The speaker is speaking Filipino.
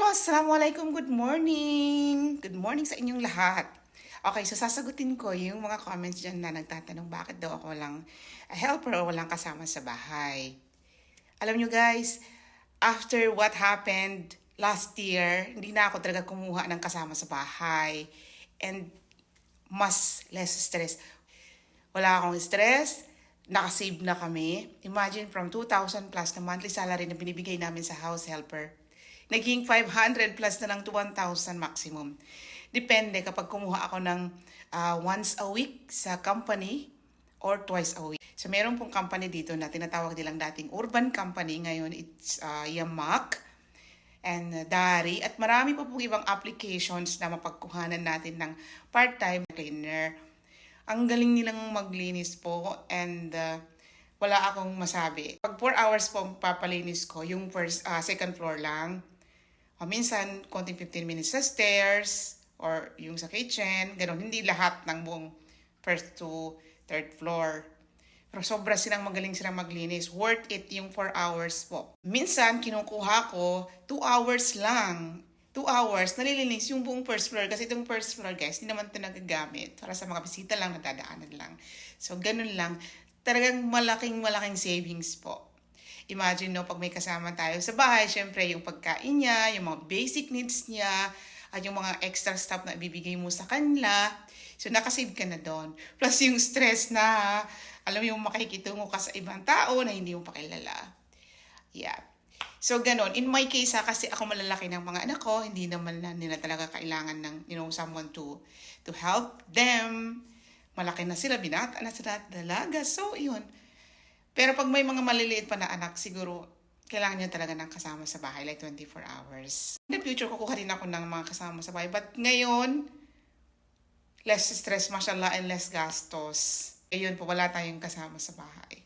Assalamualaikum, good morning! Good morning sa inyong lahat. Okay, so sasagutin ko yung mga comments dyan na nagtatanong bakit daw ako lang a helper o walang kasama sa bahay. Alam nyo guys, after what happened last year, hindi na ako talaga kumuha ng kasama sa bahay. And mas less stress. Wala akong stress, nakasave na kami. Imagine from 2,000 plus na monthly salary na binibigay namin sa house helper. Naging 500 plus na lang to 1,000 maximum. Depende kapag kumuha ako ng once a week sa company or twice a week. So meron pong company dito na tinatawag nilang dating urban company. Ngayon it's Yamak and Dari. At marami pa pong ibang applications na mapagkuhanan natin ng part-time cleaner. Ang galing nilang maglinis po and wala akong masabi. Pag 4 hours po papalinis ko, yung second floor lang. Minsan, konting 15 minutes sa stairs or yung sa kitchen. Ganon, hindi lahat ng buong first to third floor. Pero sobra magaling silang maglinis. Worth it yung 4 hours po. Minsan, kinukuha ko 2 hours lang. 2 hours, nalilinis yung buong first floor. Kasi itong first floor, guys, hindi naman ito nagagamit. Para sa mga bisita lang, nadadaanan lang. So, ganun lang. Talagang malaking savings po. Imagine, no, pag may kasama tayo sa bahay, syempre, yung pagkain niya, yung mga basic needs niya, at yung mga extra stuff na ibibigay mo sa kanila. So, nakasave ka na doon. Plus, yung stress na, alam mo, yung makikitungo ka sa ibang tao na hindi mo pakilala. Yeah. So, ganon. In my case, kasi ako malalaki ng mga anak ko, hindi naman na nila talaga kailangan ng, someone to help them. Malaki na sila, binata na sila, dalaga. So, yun. Pero pag may mga maliliit pa na anak, siguro, kailangan niya talaga ng kasama sa bahay, like 24 hours. In the future, kukuha din ako ng mga kasama sa bahay. But ngayon, less stress, mashallah, and less gastos. Ayun po, wala tayong kasama sa bahay.